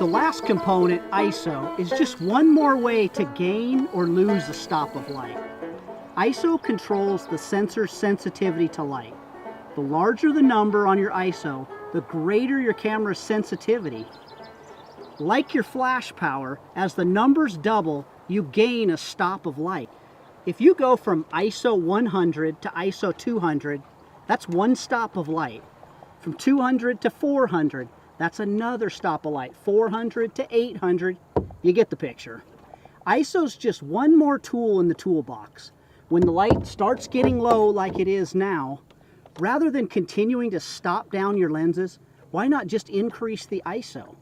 The last component, ISO, is just one more way to gain or lose a stop of light. ISO controls the sensor's sensitivity to light. The larger the number on your ISO, the greater your camera's sensitivity. Like your flash power, as the numbers double, you gain a stop of light. If you go from ISO 100 to ISO 200, that's one stop of light. From 200 to 400, that's another stop of light. 400 to 800, you get the picture. ISO's just one more tool in the toolbox. When the light starts getting low like it is now, rather than continuing to stop down your lenses, why not just increase the ISO?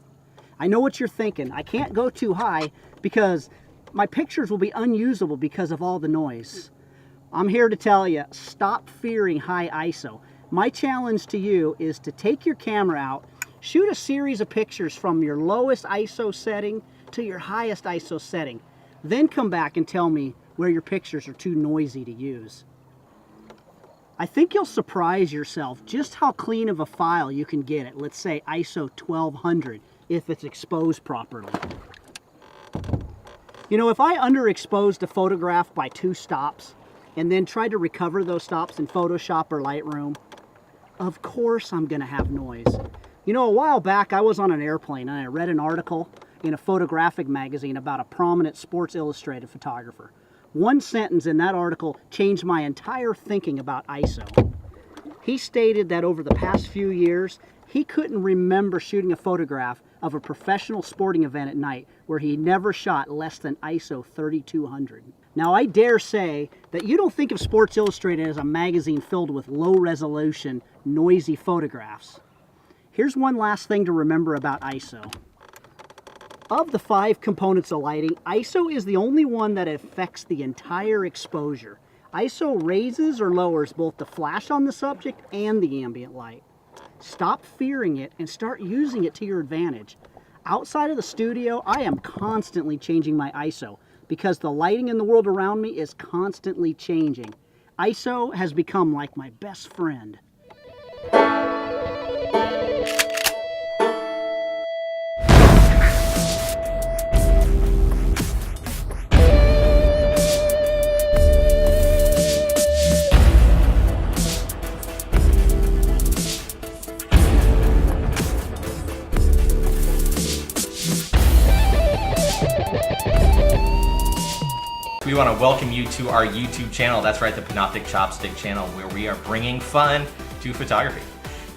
I know what you're thinking. I can't go too high because my pictures will be unusable because of all the noise. I'm here to tell you, stop fearing high ISO. My challenge to you is to take your camera out, shoot a series of pictures from your lowest ISO setting to your highest ISO setting. Then come back and tell me where your pictures are too noisy to use. I think you'll surprise yourself just how clean of a file you can get at, let's say, ISO 1200 if it's exposed properly. You know, if I underexposed a photograph by 2 stops and then tried to recover those stops in Photoshop or Lightroom, of course I'm gonna have noise. You know, a while back I was on an airplane and I read an article in a photographic magazine about a prominent Sports Illustrated photographer. One sentence in that article changed my entire thinking about ISO. He stated that over the past few years, he couldn't remember shooting a photograph of a professional sporting event at night where he never shot less than ISO 3200. Now I dare say that you don't think of Sports Illustrated as a magazine filled with low-resolution, noisy photographs. Here's one last thing to remember about ISO. Of the 5 components of lighting, ISO is the only one that affects the entire exposure. ISO raises or lowers both the flash on the subject and the ambient light. Stop fearing it and start using it to your advantage. Outside of the studio, I am constantly changing my ISO because the lighting in the world around me is constantly changing. ISO has become like my best friend. We want to welcome you to our YouTube channel. That's right, the Panoptic Chopstick channel, where we are bringing fun to photography.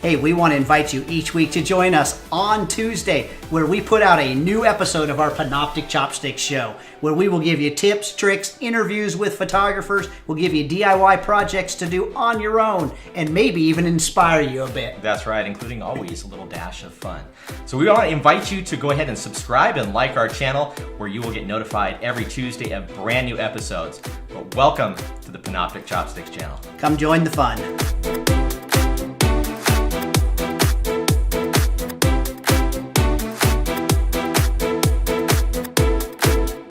Hey, we want to invite you each week to join us on Tuesday, where we put out a new episode of our Panoptic Chopstick show, where we will give you tips, tricks, interviews with photographers, we'll give you DIY projects to do on your own, and maybe even inspire you a bit. That's right, including always a little dash of fun. So we want to invite you to go ahead and subscribe and like our channel, where you will get notified every Tuesday of brand new episodes. But welcome to the Panoptic Chopsticks channel. Come join the fun.